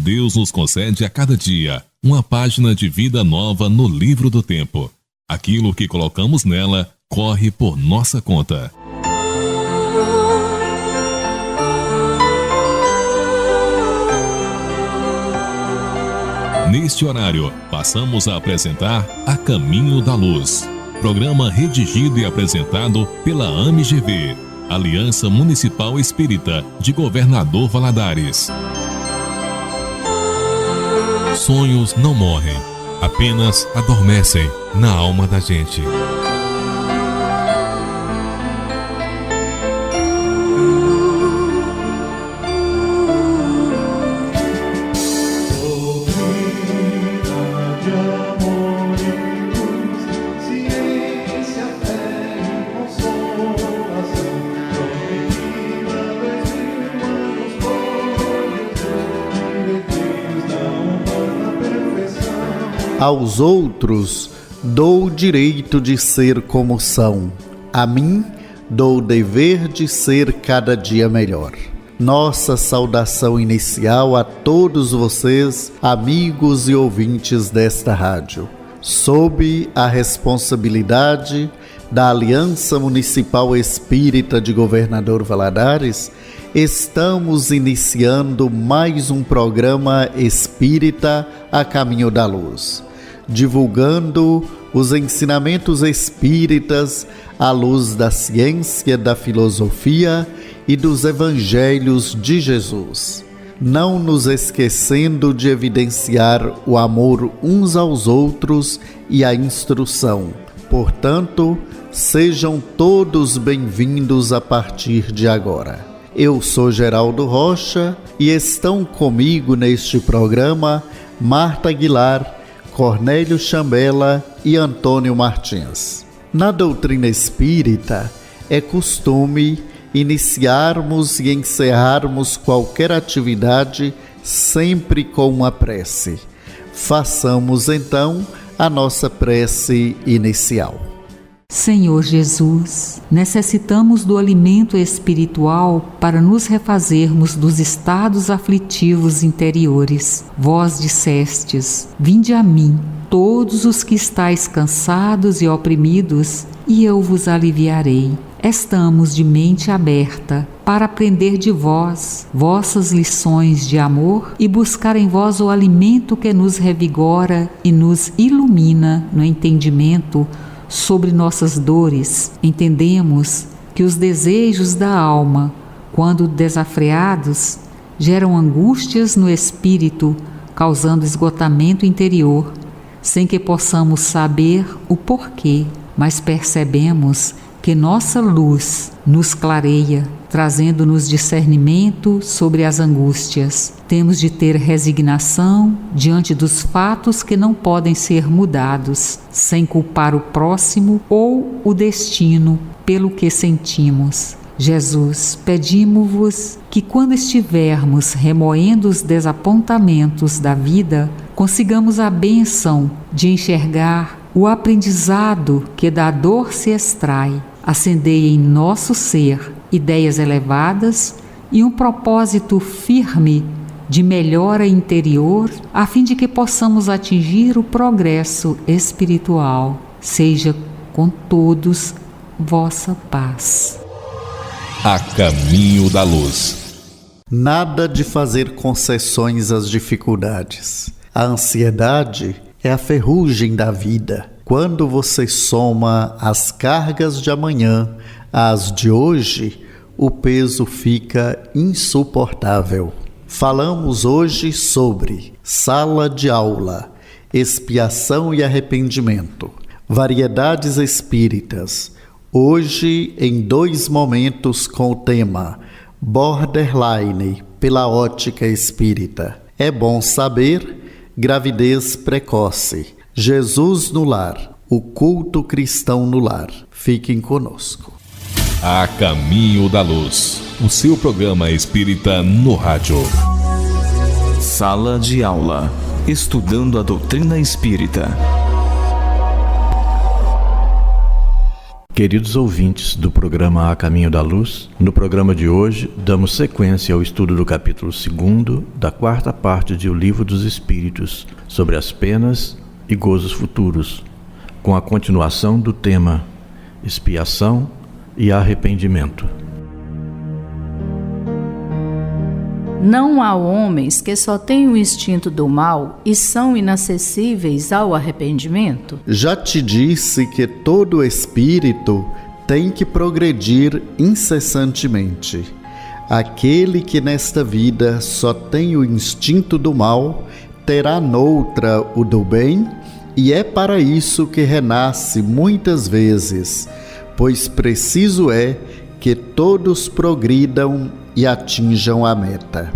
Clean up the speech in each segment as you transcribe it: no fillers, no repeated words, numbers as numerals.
Deus nos concede a cada dia uma página de vida nova no livro do tempo. Aquilo que colocamos nela corre por nossa conta. Neste horário, passamos a apresentar A Caminho da Luz. Programa redigido e apresentado pela AMGV, Aliança Municipal Espírita de Governador Valadares. Sonhos não morrem, apenas adormecem na alma da gente. Aos outros dou o direito de ser como são. A mim dou o dever de ser cada dia melhor. Nossa saudação inicial a todos vocês, amigos e ouvintes desta rádio. Sob a responsabilidade da Aliança Municipal Espírita de Governador Valadares, estamos iniciando mais um programa espírita A Caminho da Luz, divulgando os ensinamentos espíritas à luz da ciência, da filosofia e dos evangelhos de Jesus, não nos esquecendo de evidenciar o amor uns aos outros e a instrução. Portanto, sejam todos bem-vindos a partir de agora. Eu sou Geraldo Rocha e estão comigo neste programa Marta Aguilar, Cornélio Chambela e Antônio Martins. Na doutrina espírita, é costume iniciarmos e encerrarmos qualquer atividade sempre com uma prece. Façamos então a nossa prece inicial. Senhor Jesus, necessitamos do alimento espiritual para nos refazermos dos estados aflitivos interiores. Vós dissestes: vinde a mim, todos os que estáis cansados e oprimidos, e eu vos aliviarei. Estamos de mente aberta para aprender de vós, vossas lições de amor e buscar em vós o alimento que nos revigora e nos ilumina no entendimento sobre nossas dores. Entendemos que os desejos da alma, quando desafreados, geram angústias no espírito, causando esgotamento interior, sem que possamos saber o porquê, mas percebemos que nossa luz nos clareia, trazendo-nos discernimento sobre as angústias. Temos de ter resignação diante dos fatos que não podem ser mudados, sem culpar o próximo ou o destino pelo que sentimos. Jesus, pedimos-vos que quando estivermos remoendo os desapontamentos da vida, consigamos a bênção de enxergar o aprendizado que da dor se extrai. Acendei em nosso ser ideias elevadas e um propósito firme de melhora interior, a fim de que possamos atingir o progresso espiritual. Seja com todos vossa paz. A Caminho da Luz. Nada de fazer concessões às dificuldades. A ansiedade é a ferrugem da vida. Quando você soma as cargas de amanhã às de hoje, o peso fica insuportável. Falamos hoje sobre sala de aula, expiação e arrependimento, variedades espíritas. Hoje, em 2 momentos com o tema Borderline, pela ótica espírita. É bom saber, gravidez precoce. Jesus no lar, o culto cristão no lar. Fiquem conosco. A Caminho da Luz, o seu programa espírita no rádio. Sala de aula, estudando a doutrina espírita. Queridos ouvintes do programa A Caminho da Luz, no programa de hoje damos sequência ao estudo do capítulo 2 da 4ª parte de O Livro dos Espíritos, sobre as penas e gozos futuros, com a continuação do tema expiação e arrependimento. Não há homens que só têm o instinto do mal e são inacessíveis ao arrependimento? Já te disse que todo espírito tem que progredir incessantemente. Aquele que nesta vida só tem o instinto do mal, terá noutra o do bem, e é para isso que renasce muitas vezes, pois preciso é que todos progridam e atinjam a meta.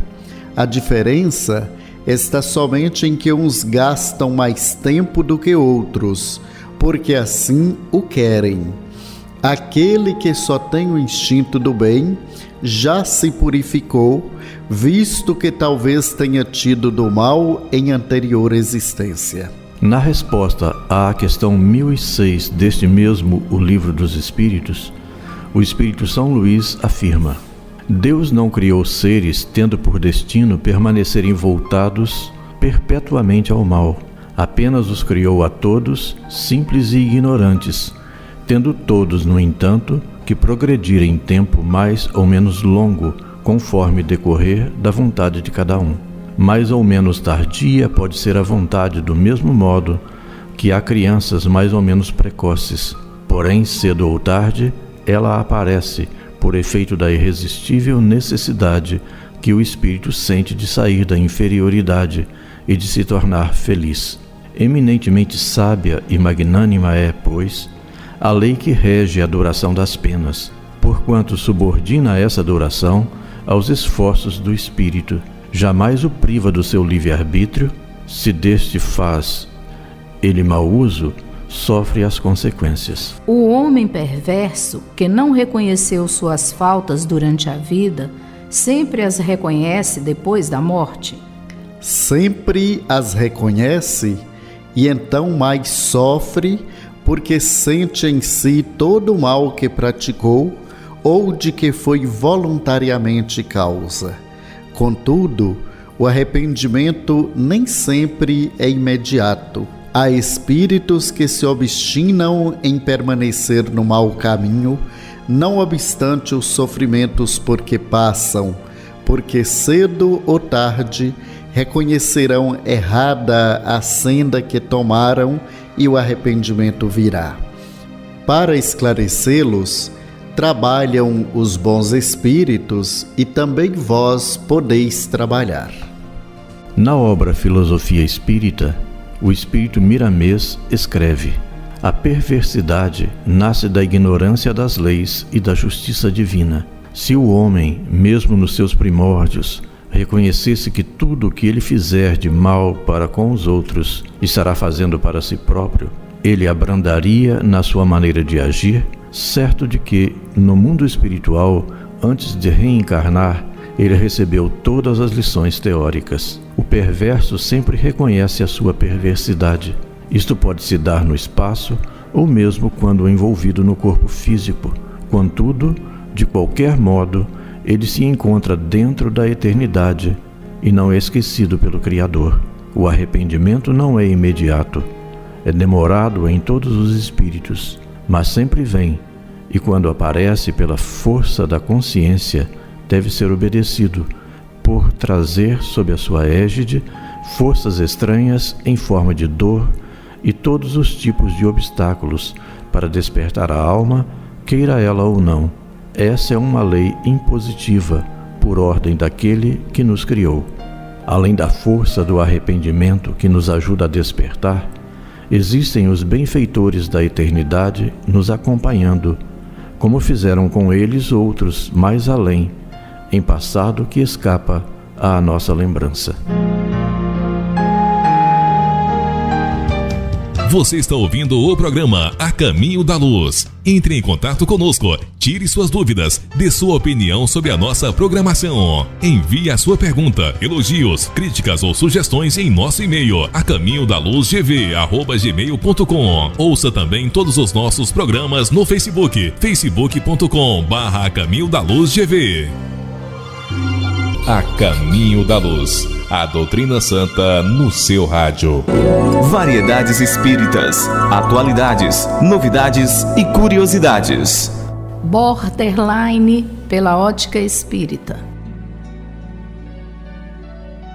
A diferença está somente em que uns gastam mais tempo do que outros, porque assim o querem. Aquele que só tem o instinto do bem já se purificou, visto que talvez tenha tido do mal em anterior existência. Na resposta à questão 1006 deste mesmo O Livro dos Espíritos, o Espírito São Luís afirma: Deus não criou seres tendo por destino permanecerem voltados perpetuamente ao mal. Apenas os criou a todos, simples e ignorantes, tendo todos, no entanto, que progredir em tempo mais ou menos longo, conforme decorrer da vontade de cada um. Mais ou menos tardia pode ser a vontade, do mesmo modo que há crianças mais ou menos precoces. Porém, cedo ou tarde, ela aparece, por efeito da irresistível necessidade que o espírito sente de sair da inferioridade e de se tornar feliz. Eminentemente sábia e magnânima é, pois, a lei que rege a duração das penas, porquanto subordina essa duração aos esforços do espírito, jamais o priva do seu livre-arbítrio. Se deste faz ele mau uso, sofre as consequências. O homem perverso, que não reconheceu suas faltas durante a vida, sempre as reconhece depois da morte? Sempre as reconhece e então mais sofre, porque sente em si todo o mal que praticou ou de que foi voluntariamente causa. Contudo, o arrependimento nem sempre é imediato. Há espíritos que se obstinam em permanecer no mau caminho, não obstante os sofrimentos por que passam, porque cedo ou tarde reconhecerão errada a senda que tomaram e o arrependimento virá. Para esclarecê-los, trabalham os bons espíritos e também vós podeis trabalhar. Na obra Filosofia Espírita, o espírito Miramês escreve: a perversidade nasce da ignorância das leis e da justiça divina. Se o homem, mesmo nos seus primórdios, reconhecesse que tudo o que ele fizer de mal para com os outros estará fazendo para si próprio, ele abrandaria na sua maneira de agir, certo de que, no mundo espiritual, antes de reencarnar, ele recebeu todas as lições teóricas. O perverso sempre reconhece a sua perversidade. Isto pode se dar no espaço ou mesmo quando envolvido no corpo físico. Contudo, de qualquer modo, ele se encontra dentro da eternidade e não é esquecido pelo Criador. O arrependimento não é imediato. É demorado em todos os espíritos, mas sempre vem, e quando aparece pela força da consciência, deve ser obedecido, por trazer sob a sua égide forças estranhas em forma de dor e todos os tipos de obstáculos para despertar a alma, queira ela ou não. Essa é uma lei impositiva, por ordem daquele que nos criou. Além da força do arrependimento que nos ajuda a despertar, existem os benfeitores da eternidade nos acompanhando, como fizeram com eles outros mais além, em passado que escapa à nossa lembrança. Você está ouvindo o programa A Caminho da Luz. Entre em contato conosco. Tire suas dúvidas, dê sua opinião sobre a nossa programação. Envie a sua pergunta, elogios, críticas ou sugestões em nosso e-mail a caminhodaluzgv@gmail.com. Ouça também todos os nossos programas no Facebook, facebook.com/caminhodaluzgv. A Caminho da Luz, a doutrina santa no seu rádio. Variedades espíritas, atualidades, novidades e curiosidades. Borderline pela ótica espírita.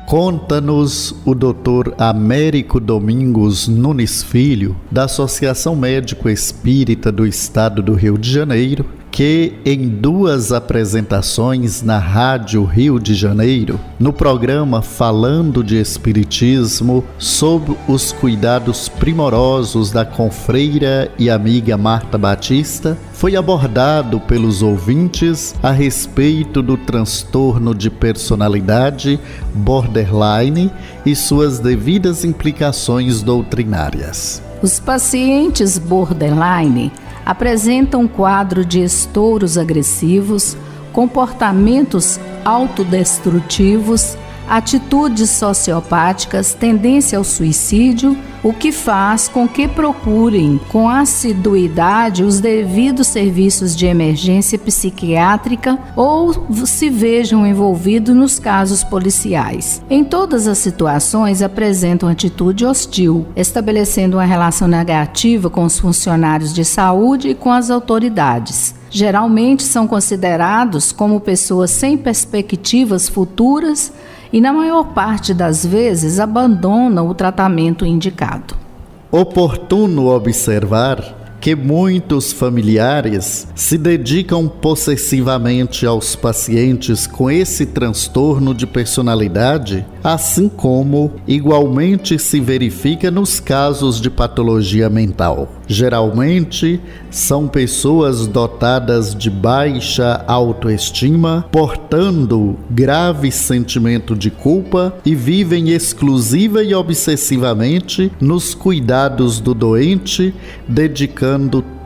Conta-nos o Dr. Américo Domingos Nunes Filho, da Associação Médico Espírita do Estado do Rio de Janeiro, que em 2 apresentações na Rádio Rio de Janeiro, no programa Falando de Espiritismo, sob os cuidados primorosos da confreira e amiga Marta Batista, foi abordado pelos ouvintes a respeito do transtorno de personalidade borderline e suas devidas implicações doutrinárias. Os pacientes borderline apresentam um quadro de estouros agressivos, comportamentos autodestrutivos, atitudes sociopáticas, tendência ao suicídio, o que faz com que procurem com assiduidade os devidos serviços de emergência psiquiátrica ou se vejam envolvidos nos casos policiais. Em todas as situações apresentam atitude hostil, estabelecendo uma relação negativa com os funcionários de saúde e com as autoridades. Geralmente são considerados como pessoas sem perspectivas futuras e, na maior parte das vezes, abandonam o tratamento indicado. Oportuno observar que muitos familiares se dedicam possessivamente aos pacientes com esse transtorno de personalidade, assim como igualmente se verifica nos casos de patologia mental. Geralmente, são pessoas dotadas de baixa autoestima, portando grave sentimento de culpa e vivem exclusiva e obsessivamente nos cuidados do doente, dedicando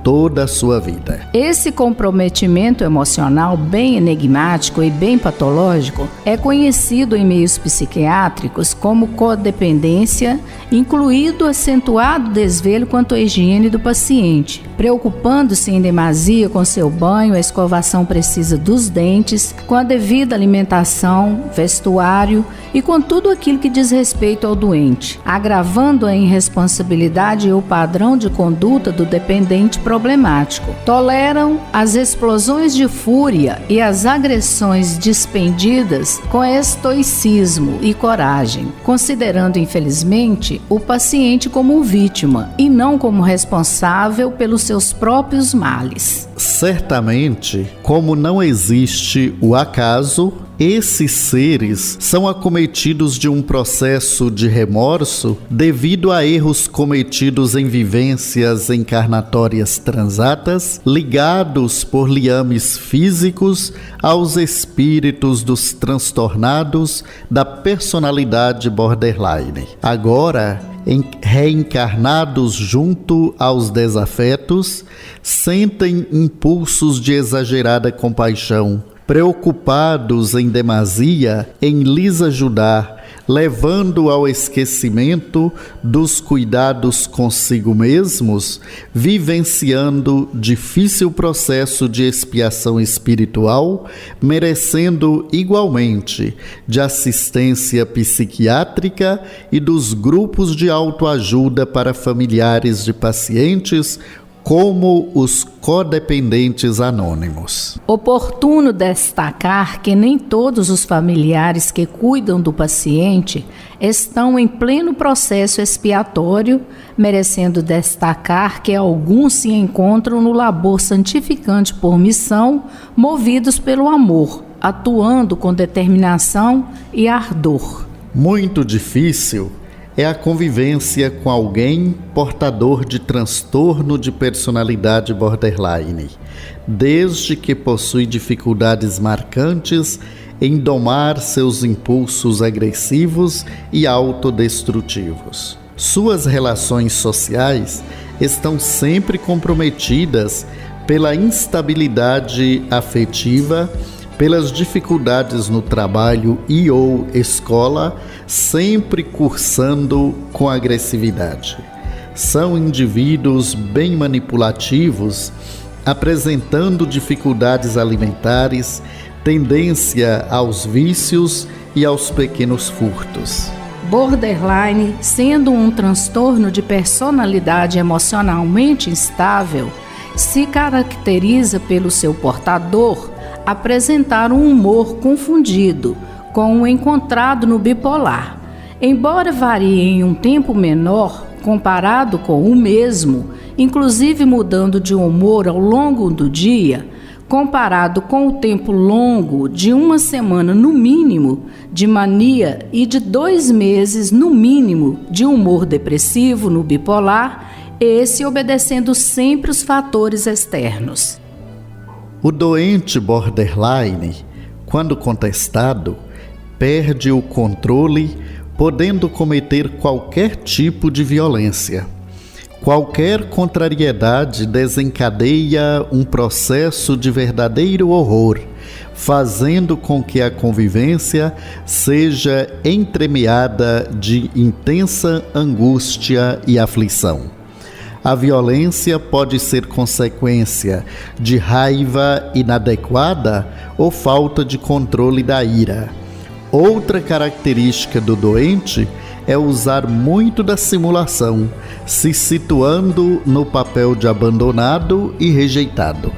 toda a sua vida. Esse comprometimento emocional bem enigmático e bem patológico é conhecido em meios psiquiátricos como codependência, incluído acentuado desvelo quanto à higiene do paciente, preocupando-se em demasia com seu banho, a escovação precisa dos dentes, com a devida alimentação, vestuário e com tudo aquilo que diz respeito ao doente, agravando a irresponsabilidade e o padrão de conduta do dependente problemático. Toleram as explosões de fúria e as agressões despendidas com estoicismo e coragem, considerando, infelizmente, o paciente como vítima e não como responsável pelos seus próprios males. Certamente, como não existe o acaso, esses seres são acometidos de um processo de remorso devido a erros cometidos em vivências encarnatórias transatas, ligados por liames físicos aos espíritos dos transtornados da personalidade borderline. Agora, reencarnados junto aos desafetos, sentem impulsos de exagerada compaixão, preocupados em demasia em lhes ajudar, levando ao esquecimento dos cuidados consigo mesmos, vivenciando difícil processo de expiação espiritual, merecendo igualmente de assistência psiquiátrica e dos grupos de autoajuda para familiares de pacientes, como os codependentes anônimos. Oportuno destacar que nem todos os familiares que cuidam do paciente estão em pleno processo expiatório, merecendo destacar que alguns se encontram no labor santificante por missão, movidos pelo amor, atuando com determinação e ardor. Muito difícil é a convivência com alguém portador de transtorno de personalidade borderline, desde que possui dificuldades marcantes em domar seus impulsos agressivos e autodestrutivos. Suas relações sociais estão sempre comprometidas pela instabilidade afetiva, pelas dificuldades no trabalho e ou escola, sempre cursando com agressividade. São indivíduos bem manipulativos, apresentando dificuldades alimentares, tendência aos vícios e aos pequenos furtos. Borderline, sendo um transtorno de personalidade emocionalmente instável, se caracteriza pelo seu portador apresentar um humor confundido com o encontrado no bipolar. Embora varie em um tempo menor comparado com o mesmo, inclusive mudando de humor ao longo do dia, comparado com o tempo longo de uma semana no mínimo de mania e de 2 meses no mínimo de humor depressivo no bipolar, esse obedecendo sempre os fatores externos. O doente borderline, quando contestado, perde o controle, podendo cometer qualquer tipo de violência. Qualquer contrariedade desencadeia um processo de verdadeiro horror, fazendo com que a convivência seja entremeada de intensa angústia e aflição. A violência pode ser consequência de raiva inadequada ou falta de controle da ira. Outra característica do doente é usar muito da simulação, se situando no papel de abandonado e rejeitado.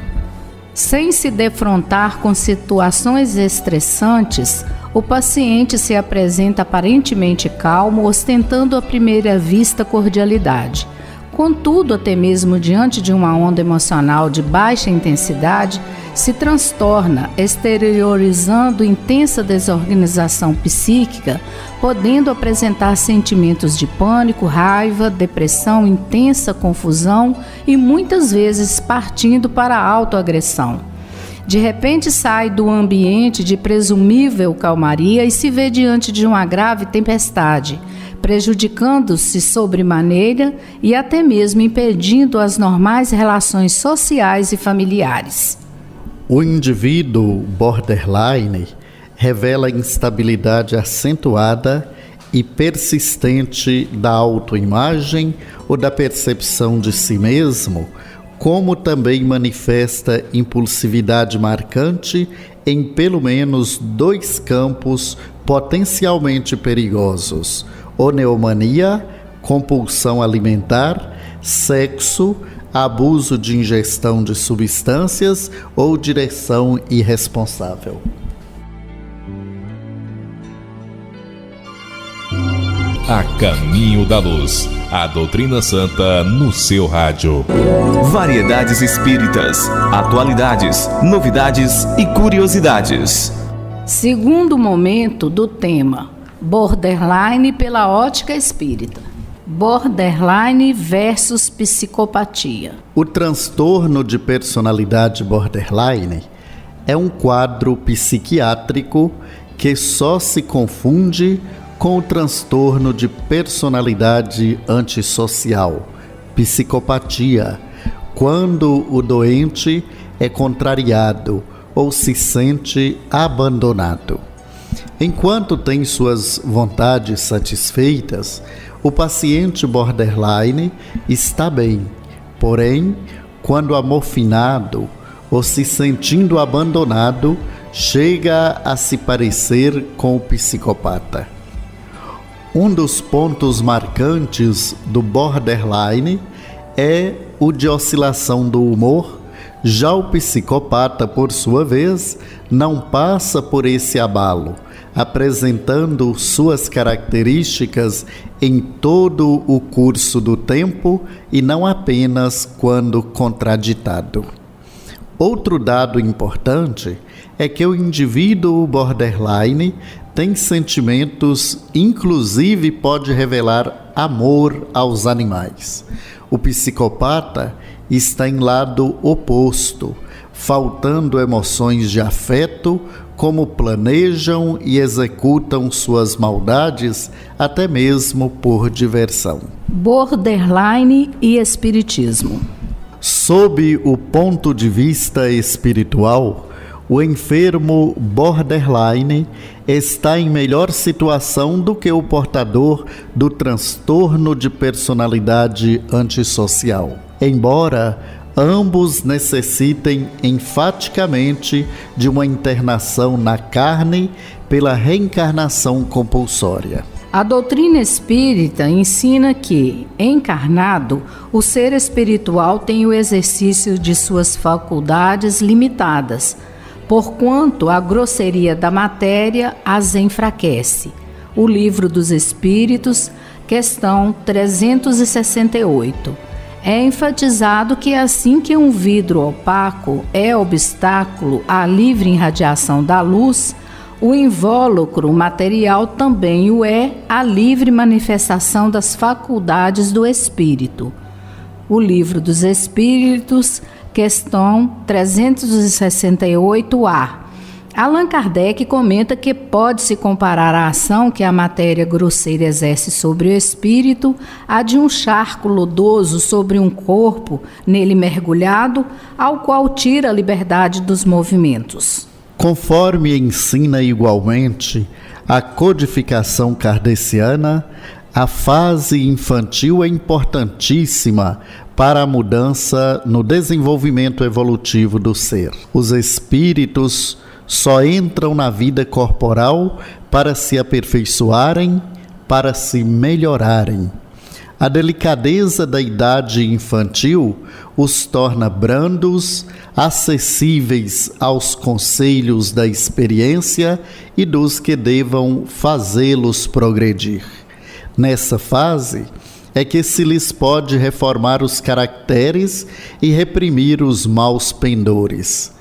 Sem se defrontar com situações estressantes, o paciente se apresenta aparentemente calmo, ostentando à primeira vista cordialidade. Contudo, até mesmo diante de uma onda emocional de baixa intensidade, se transtorna, exteriorizando intensa desorganização psíquica, podendo apresentar sentimentos de pânico, raiva, depressão, intensa confusão e muitas vezes partindo para a autoagressão. De repente sai do ambiente de presumível calmaria e se vê diante de uma grave tempestade, prejudicando-se sobremaneira e até mesmo impedindo as normais relações sociais e familiares. O indivíduo borderline revela instabilidade acentuada e persistente da autoimagem ou da percepção de si mesmo, como também manifesta impulsividade marcante em pelo menos 2 campos potencialmente perigosos: oneomania, compulsão alimentar, sexo, abuso de ingestão de substâncias ou direção irresponsável. A Caminho da Luz, a doutrina santa no seu rádio. Variedades espíritas, atualidades, novidades e curiosidades. Segundo momento do tema, Borderline pela ótica espírita. Borderline versus psicopatia. O transtorno de personalidade borderline é um quadro psiquiátrico que só se confunde com o transtorno de personalidade antissocial, psicopatia, quando o doente é contrariado ou se sente abandonado. Enquanto tem suas vontades satisfeitas, o paciente borderline está bem, porém, quando amofinado ou se sentindo abandonado, chega a se parecer com o psicopata. Um dos pontos marcantes do borderline é o de oscilação do humor. Já o psicopata, por sua vez, não passa por esse abalo, apresentando suas características em todo o curso do tempo e não apenas quando contraditado. Outro dado importante é que o indivíduo borderline tem sentimentos, inclusive pode revelar amor aos animais. O psicopata está em lado oposto, faltando emoções de afeto, como planejam e executam suas maldades, até mesmo por diversão. Borderline e espiritismo. Sob o ponto de vista espiritual, o enfermo borderline está em melhor situação do que o portador do transtorno de personalidade antissocial, embora ambos necessitem enfaticamente de uma internação na carne pela reencarnação compulsória. A doutrina espírita ensina que, encarnado, o ser espiritual tem o exercício de suas faculdades limitadas, porquanto a grosseria da matéria as enfraquece. O Livro dos Espíritos, questão 368. É enfatizado que assim que um vidro opaco é obstáculo à livre irradiação da luz, o invólucro material também o é à livre manifestação das faculdades do espírito. O Livro dos Espíritos, questão 368A. Allan Kardec comenta que pode-se comparar a ação que a matéria grosseira exerce sobre o espírito à de um charco lodoso sobre um corpo nele mergulhado, ao qual tira a liberdade dos movimentos. Conforme ensina igualmente a codificação kardeciana, a fase infantil é importantíssima para a mudança no desenvolvimento evolutivo do ser. Os espíritos só entram na vida corporal para se aperfeiçoarem, para se melhorarem. A delicadeza da idade infantil os torna brandos, acessíveis aos conselhos da experiência e dos que devam fazê-los progredir. Nessa fase é que se lhes pode reformar os caracteres e reprimir os maus pendores.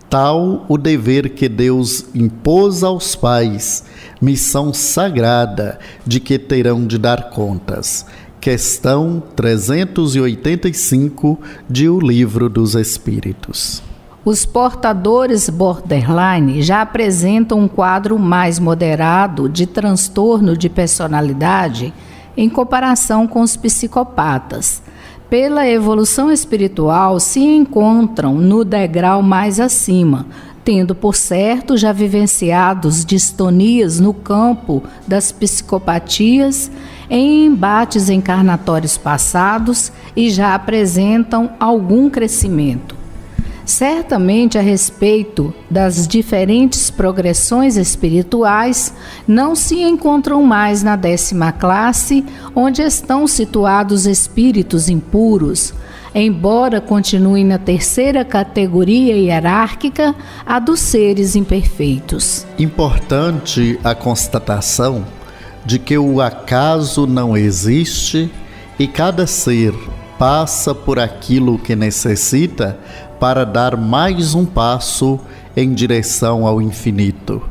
Tal o dever que Deus impôs aos pais, missão sagrada de que terão de dar contas. Questão 385 de O Livro dos Espíritos. Os portadores borderline já apresentam um quadro mais moderado de transtorno de personalidade em comparação com os psicopatas. Pela evolução espiritual, se encontram no degrau mais acima, tendo por certo já vivenciados distonias no campo das psicopatias em embates encarnatórios passados e já apresentam algum crescimento. Certamente, a respeito das diferentes progressões espirituais, não se encontram mais na 10ª classe, onde estão situados espíritos impuros, embora continuem na 3ª categoria hierárquica, a dos seres imperfeitos. Importante a constatação de que o acaso não existe e cada ser passa por aquilo que necessita para dar mais um passo em direção ao infinito,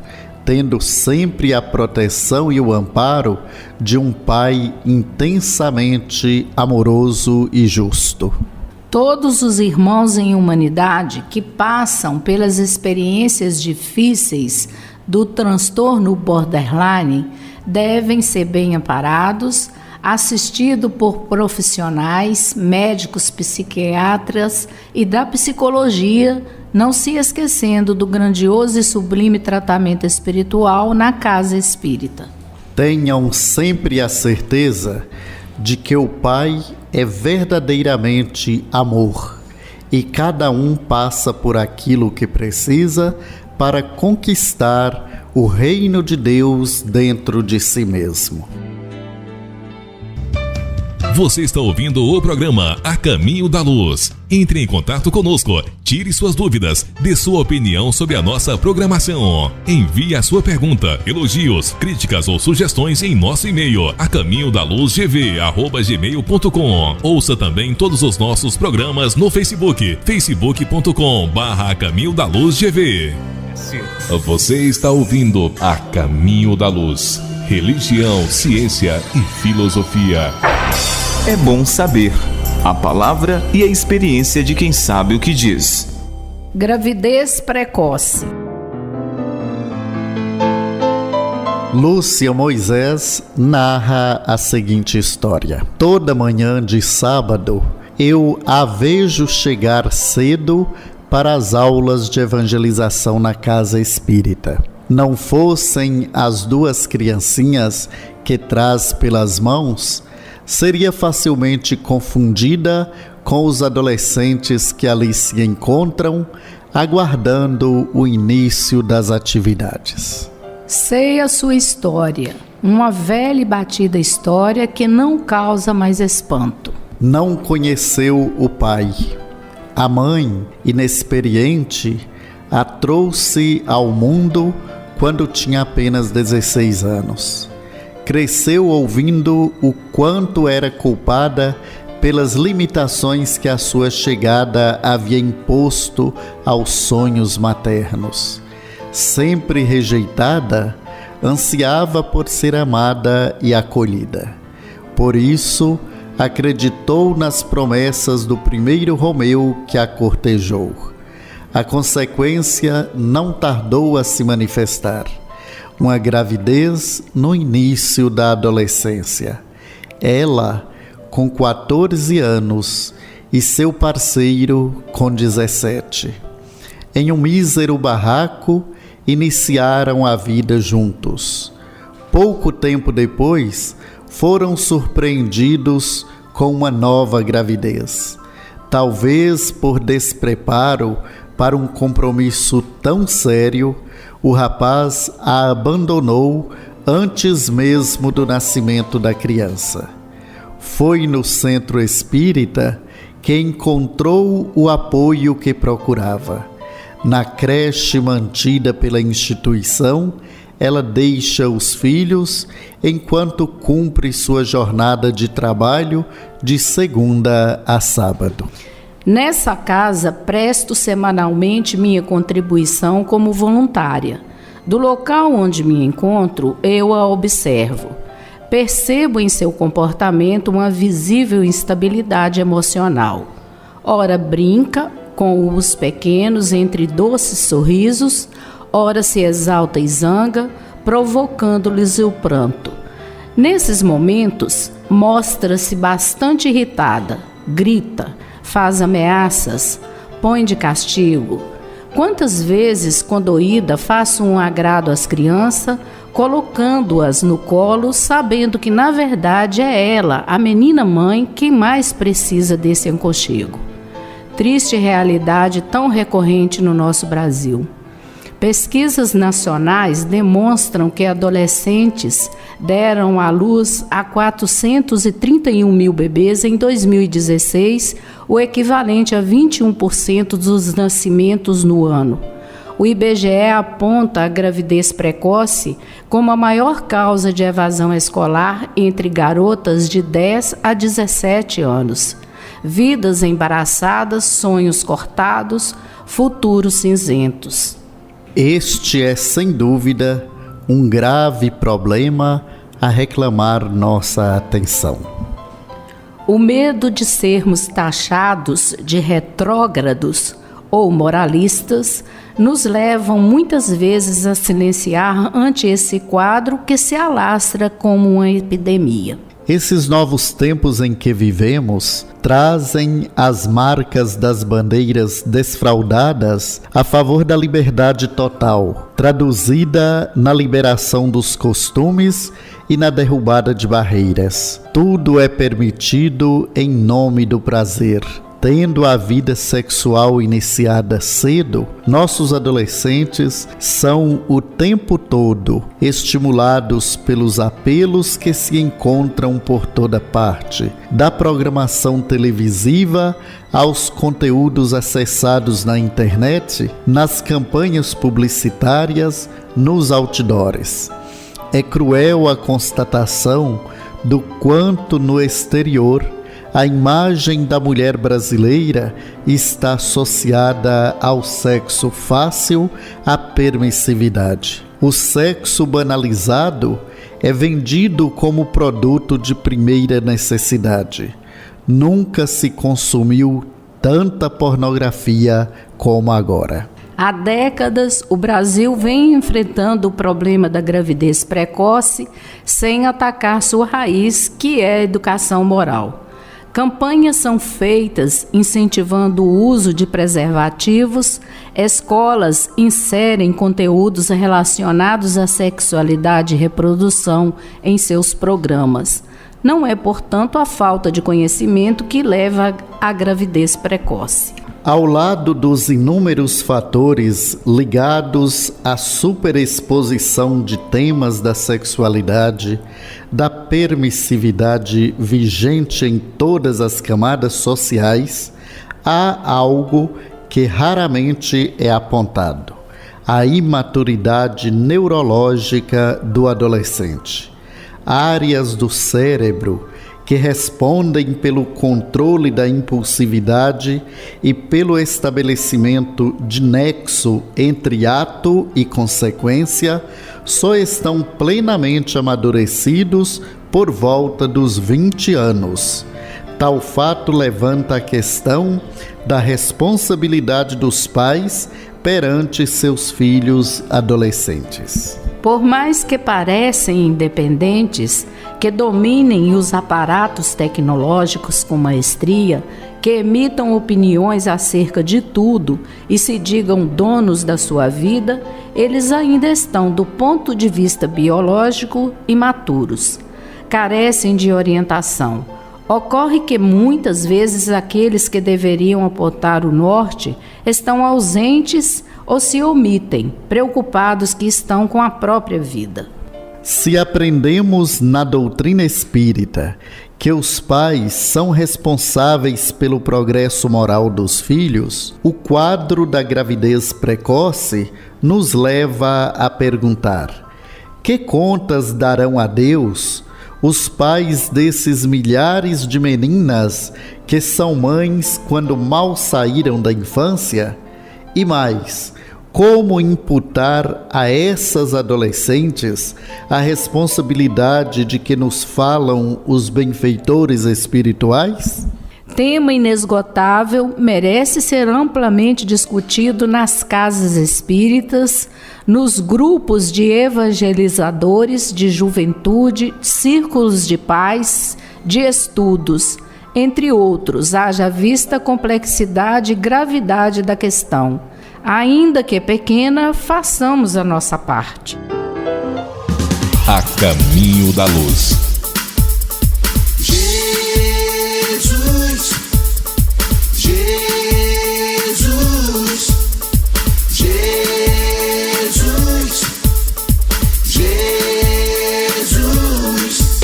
tendo sempre a proteção e o amparo de um Pai intensamente amoroso e justo. Todos os irmãos em humanidade que passam pelas experiências difíceis do transtorno borderline devem ser bem amparados, assistido por profissionais, médicos, psiquiatras e da psicologia, não se esquecendo do grandioso e sublime tratamento espiritual na casa espírita. Tenham sempre a certeza de que o Pai é verdadeiramente amor e cada um passa por aquilo que precisa para conquistar o reino de Deus dentro de si mesmo. Você está ouvindo o programa A Caminho da Luz. Entre em contato conosco, tire suas dúvidas, dê sua opinião sobre a nossa programação. Envie a sua pergunta, elogios, críticas ou sugestões em nosso e-mail acaminhodaluzgv@gmail.com. Ouça também todos os nossos programas no Facebook, facebook.com/acaminhodaluzgv. Você está ouvindo A Caminho da Luz. Religião, ciência e filosofia. É bom saber a palavra e a experiência de quem sabe o que diz. Gravidez precoce. Lúcia Moisés narra a seguinte história. Toda manhã de sábado, eu a vejo chegar cedo para as aulas de evangelização na casa espírita. Não fossem as duas criancinhas que traz pelas mãos, seria facilmente confundida com os adolescentes que ali se encontram, aguardando o início das atividades. Sei a sua história, uma velha e batida história que não causa mais espanto. Não conheceu o pai. A mãe, inexperiente, a trouxe ao mundo quando tinha apenas 16 anos. Cresceu ouvindo o quanto era culpada pelas limitações que a sua chegada havia imposto aos sonhos maternos. Sempre rejeitada, ansiava por ser amada e acolhida. Por isso, acreditou nas promessas do primeiro Romeu que a cortejou. A consequência não tardou a se manifestar. Uma gravidez no início da adolescência. Ela, com 14 anos, e seu parceiro, com 17. Em um mísero barraco, iniciaram a vida juntos. Pouco tempo depois, foram surpreendidos com uma nova gravidez. Talvez por despreparo para um compromisso tão sério, o rapaz a abandonou antes mesmo do nascimento da criança. Foi no centro espírita que encontrou o apoio que procurava. Na creche mantida pela instituição, ela deixa os filhos enquanto cumpre sua jornada de trabalho de segunda a sábado. Nessa casa, presto semanalmente minha contribuição como voluntária. Do local onde me encontro, eu a observo. Percebo em seu comportamento uma visível instabilidade emocional. Ora brinca com os pequenos entre doces sorrisos, ora se exalta e zanga, provocando-lhes o pranto. Nesses momentos, mostra-se bastante irritada, grita, faz ameaças, põe de castigo. Quantas vezes, condoída, faço um agrado às crianças, colocando-as no colo, sabendo que, na verdade, é ela, a menina mãe, quem mais precisa desse aconchego. Triste realidade tão recorrente no nosso Brasil. Pesquisas nacionais demonstram que adolescentes deram à luz a 431 mil bebês em 2016, o equivalente a 21% dos nascimentos no ano. O IBGE aponta a gravidez precoce como a maior causa de evasão escolar entre garotas de 10 a 17 anos. Vidas embaraçadas, sonhos cortados, futuros cinzentos. Este é, sem dúvida, um grave problema a reclamar nossa atenção. O medo de sermos taxados de retrógrados ou moralistas nos levam muitas vezes a silenciar ante esse quadro que se alastra como uma epidemia. Esses novos tempos em que vivemos trazem as marcas das bandeiras desfraldadas a favor da liberdade total, traduzida na liberação dos costumes e na derrubada de barreiras. Tudo é permitido em nome do prazer. Tendo a vida sexual iniciada cedo, nossos adolescentes são o tempo todo estimulados pelos apelos que se encontram por toda parte, da programação televisiva aos conteúdos acessados na internet, nas campanhas publicitárias, nos outdoors. É cruel a constatação do quanto no exterior a imagem da mulher brasileira está associada ao sexo fácil, à permissividade. O sexo banalizado é vendido como produto de primeira necessidade. Nunca se consumiu tanta pornografia como agora. Há décadas, o Brasil vem enfrentando o problema da gravidez precoce sem atacar sua raiz, que é a educação moral. Campanhas são feitas incentivando o uso de preservativos, escolas inserem conteúdos relacionados à sexualidade e reprodução em seus programas. Não é, portanto, a falta de conhecimento que leva à gravidez precoce. Ao lado dos inúmeros fatores ligados à superexposição de temas da sexualidade, da permissividade vigente em todas as camadas sociais, há algo que raramente é apontado: a imaturidade neurológica do adolescente. Áreas do cérebro que respondem pelo controle da impulsividade e pelo estabelecimento de nexo entre ato e consequência, só estão plenamente amadurecidos por volta dos 20 anos. Tal fato levanta a questão da responsabilidade dos pais perante seus filhos adolescentes. Por mais que parecem independentes, que dominem os aparatos tecnológicos com maestria, que emitam opiniões acerca de tudo e se digam donos da sua vida, eles ainda estão, do ponto de vista biológico, imaturos. Carecem de orientação. Ocorre que muitas vezes aqueles que deveriam apontar o norte estão ausentes ou se omitem, preocupados que estão com a própria vida. Se aprendemos na doutrina espírita que os pais são responsáveis pelo progresso moral dos filhos, o quadro da gravidez precoce nos leva a perguntar: que contas darão a Deus os pais desses milhares de meninas que são mães quando mal saíram da infância? E mais, como imputar a essas adolescentes a responsabilidade de que nos falam os benfeitores espirituais? Tema inesgotável, merece ser amplamente discutido nas casas espíritas, nos grupos de evangelizadores, de juventude, círculos de paz, de estudos, entre outros, haja vista a complexidade e gravidade da questão. Ainda que pequena, façamos a nossa parte. A caminho da luz. Jesus, Jesus, Jesus, Jesus.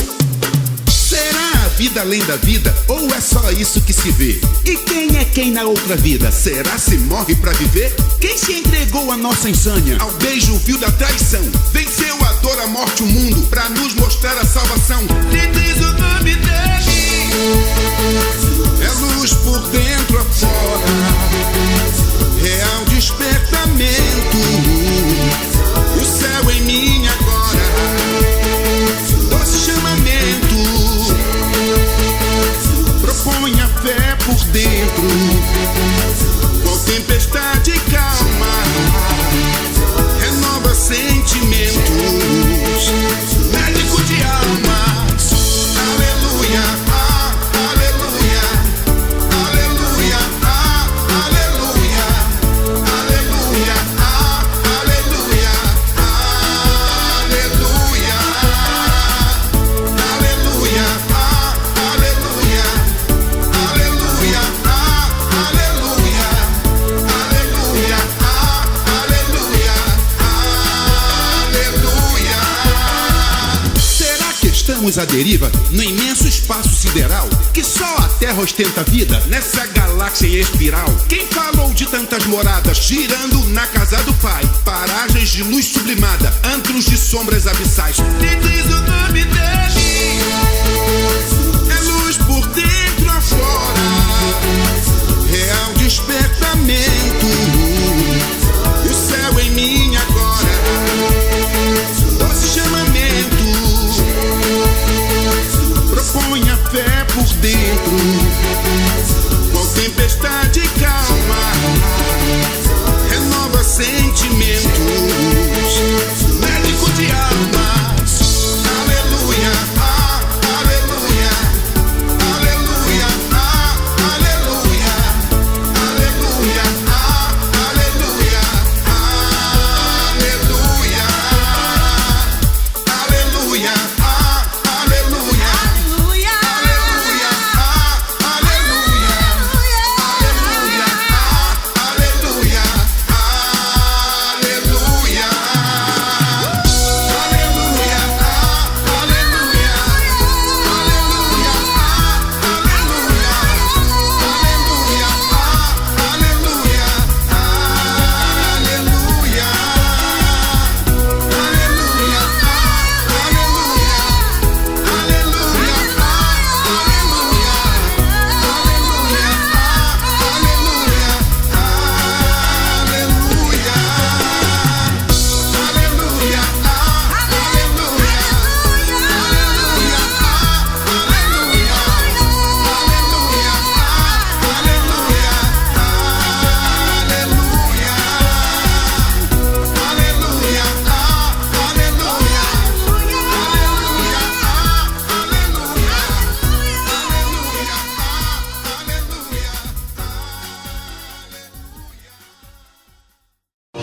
Será a vida além da vida ou é só isso que se vê? E quem é quem na outra vida? Será se morre pra viver? Quem se entregou à nossa insânia, ao beijo vil da traição? Venceu a dor, a morte, o mundo, pra nos mostrar a salvação. Diz o nome dele, é luz por dentro a fora, real despertamento, o céu em mim agora, doce chamamento, propõe a fé por dentro, qual tempestade calma, renova sentimentos, médico de almas, aleluia, aleluia, aleluia, aleluia, aleluia, aleluia, aleluia, aleluia, aleluia, aleluia, aleluia, aleluia, aleluia. Será que estamos à deriva no imenso espaço sideral que só a Terra ostenta vida nessa galáxia em espiral? Quem falou de tantas moradas girando na casa do Pai? Paragens de luz sublimada, antros de sombras abissais. Diz o nome dele, é luz por dentro a fora, real despertamento, o céu em mim agora, doce chamamento, propõe a fé por dentro, qual tempestade calma, renova sentimentos, médico de almas, aleluia, aleluia, aleluia,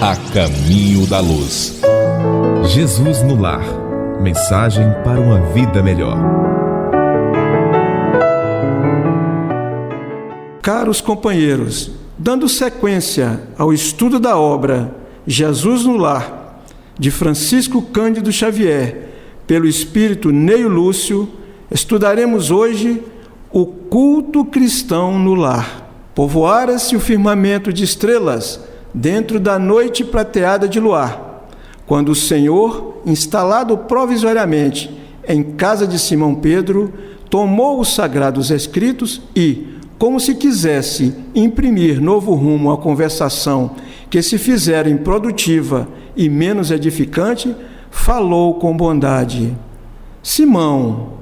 A Caminho da Luz. Jesus no Lar. Mensagem para uma vida melhor. Caros companheiros, dando sequência ao estudo da obra Jesus no Lar, de Francisco Cândido Xavier, pelo espírito Neio Lúcio, estudaremos hoje o culto cristão no lar. Povoara-se o firmamento de estrelas dentro da noite prateada de luar, quando o Senhor, instalado provisoriamente em casa de Simão Pedro, tomou os sagrados escritos e, como se quisesse imprimir novo rumo à conversação que se fizera improdutiva e menos edificante, falou com bondade: Simão,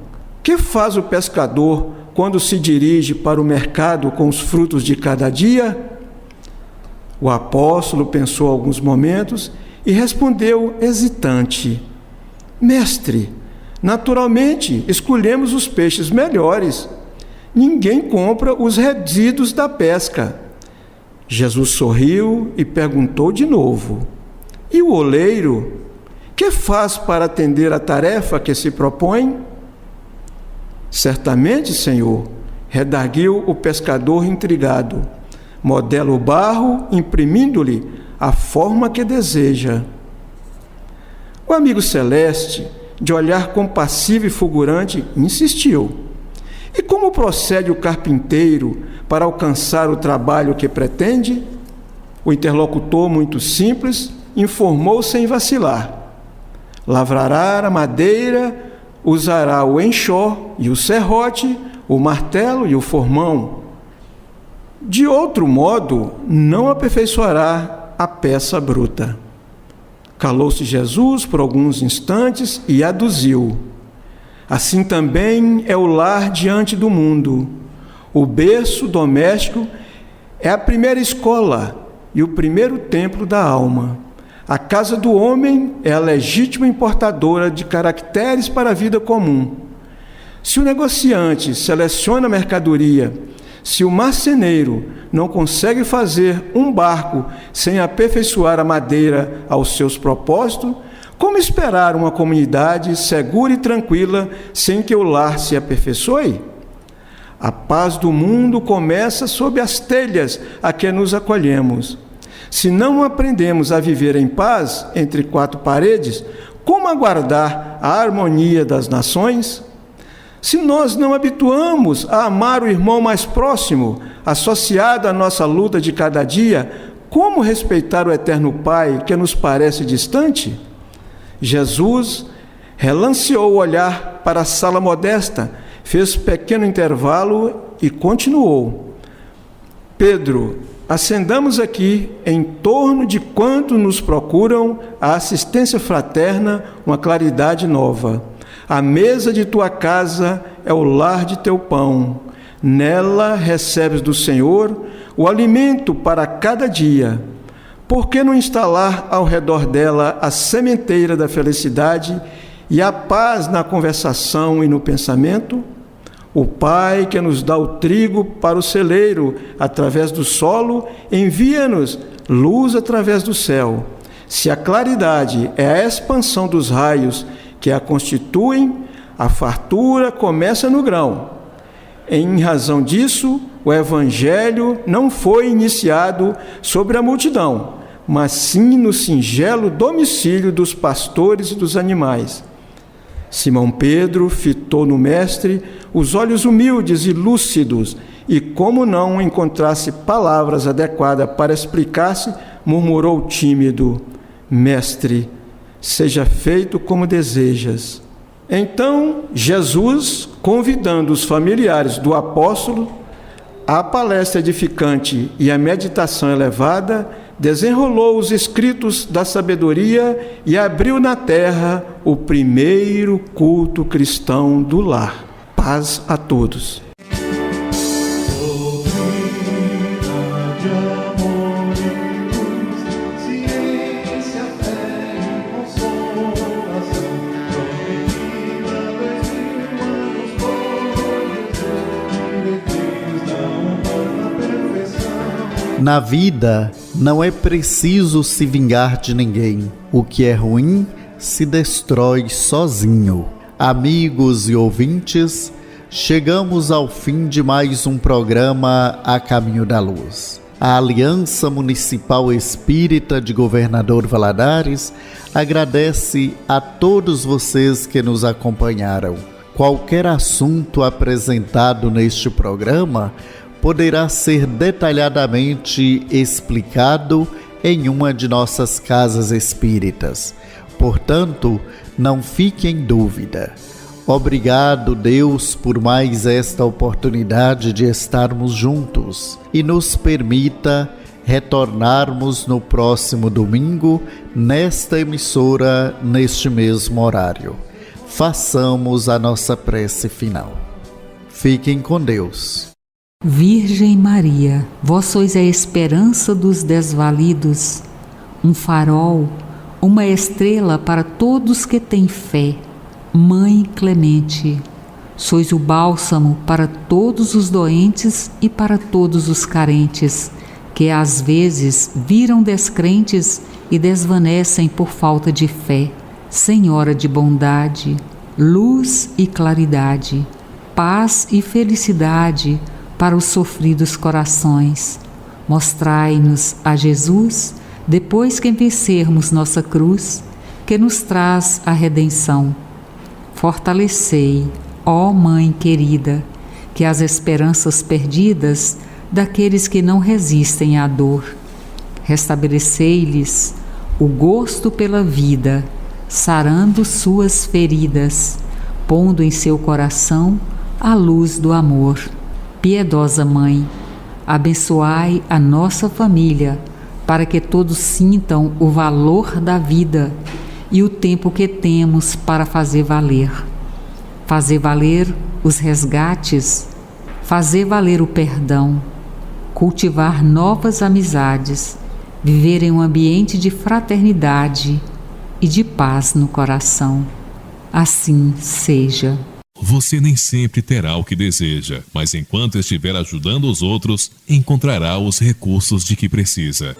que faz o pescador quando se dirige para o mercado com os frutos de cada dia? O apóstolo pensou alguns momentos e respondeu hesitante: Mestre, naturalmente escolhemos os peixes melhores. Ninguém compra os resíduos da pesca. Jesus sorriu e perguntou de novo: E o oleiro, que faz para atender a tarefa que se propõe? Certamente, Senhor, redarguiu o pescador intrigado, modela o barro, imprimindo-lhe a forma que deseja. O amigo celeste, de olhar compassivo e fulgurante, insistiu: E como procede o carpinteiro para alcançar o trabalho que pretende? O interlocutor, muito simples, informou sem vacilar: Lavrará a madeira, usará o enxó e o serrote, o martelo e o formão. De outro modo, não aperfeiçoará a peça bruta. Calou-se Jesus por alguns instantes e aduziu: Assim também é o lar diante do mundo. O berço doméstico é a primeira escola e o primeiro templo da alma. A casa do homem é a legítima importadora de caracteres para a vida comum. Se o negociante seleciona a mercadoria, se o marceneiro não consegue fazer um barco sem aperfeiçoar a madeira aos seus propósitos, como esperar uma comunidade segura e tranquila sem que o lar se aperfeiçoe? A paz do mundo começa sob as telhas a que nos acolhemos. Se não aprendemos a viver em paz entre quatro paredes, como aguardar a harmonia das nações? Se nós não habituamos a amar o irmão mais próximo, associado à nossa luta de cada dia, como respeitar o eterno Pai que nos parece distante? Jesus relanceou o olhar para a sala modesta, fez pequeno intervalo e continuou: Pedro, acendamos aqui, em torno de quanto nos procuram a assistência fraterna, uma claridade nova. A mesa de tua casa é o lar de teu pão. Nela recebes do Senhor o alimento para cada dia. Por que não instalar ao redor dela a sementeira da felicidade e a paz na conversação e no pensamento? O Pai que nos dá o trigo para o celeiro através do solo, envia-nos luz através do céu. Se a claridade é a expansão dos raios que a constituem, a fartura começa no grão. Em razão disso, o Evangelho não foi iniciado sobre a multidão, mas sim no singelo domicílio dos pastores e dos animais. Simão Pedro fitou no mestre os olhos humildes e lúcidos, e como não encontrasse palavras adequadas para explicar-se, murmurou tímido: Mestre, seja feito como desejas. Então, Jesus, convidando os familiares do apóstolo, à palestra edificante e à meditação elevada, desenrolou os escritos da sabedoria e abriu na terra o primeiro culto cristão do lar. Paz a todos. Na vida, não é preciso se vingar de ninguém. O que é ruim se destrói sozinho. Amigos e ouvintes, chegamos ao fim de mais um programa A Caminho da Luz. A Aliança Municipal Espírita de Governador Valadares agradece a todos vocês que nos acompanharam. Qualquer assunto apresentado neste programa poderá ser detalhadamente explicado em uma de nossas casas espíritas. Portanto, não fique em dúvida. Obrigado, Deus, por mais esta oportunidade de estarmos juntos e nos permita retornarmos no próximo domingo nesta emissora, neste mesmo horário. Façamos a nossa prece final. Fiquem com Deus. Virgem Maria, vós sois a esperança dos desvalidos, um farol, uma estrela para todos que têm fé. Mãe clemente, sois o bálsamo para todos os doentes e para todos os carentes, que às vezes viram descrentes e desvanecem por falta de fé. Senhora de bondade, luz e claridade, paz e felicidade para os sofridos corações. Mostrai-nos a Jesus, depois que vencermos nossa cruz, que nos traz a redenção. Fortalecei, ó Mãe querida, que as esperanças perdidas daqueles que não resistem à dor. Restabelecei-lhes o gosto pela vida, sarando suas feridas, pondo em seu coração a luz do amor. Piedosa Mãe, abençoai a nossa família, para que todos sintam o valor da vida e o tempo que temos para fazer valer. Fazer valer os resgates, fazer valer o perdão, cultivar novas amizades, viver em um ambiente de fraternidade e de paz no coração. Assim seja. Você nem sempre terá o que deseja, mas enquanto estiver ajudando os outros, encontrará os recursos de que precisa.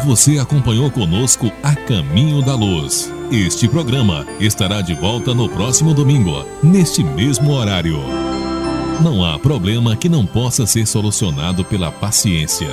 Você acompanhou conosco A Caminho da Luz. Este programa estará de volta no próximo domingo, neste mesmo horário. Não há problema que não possa ser solucionado pela paciência.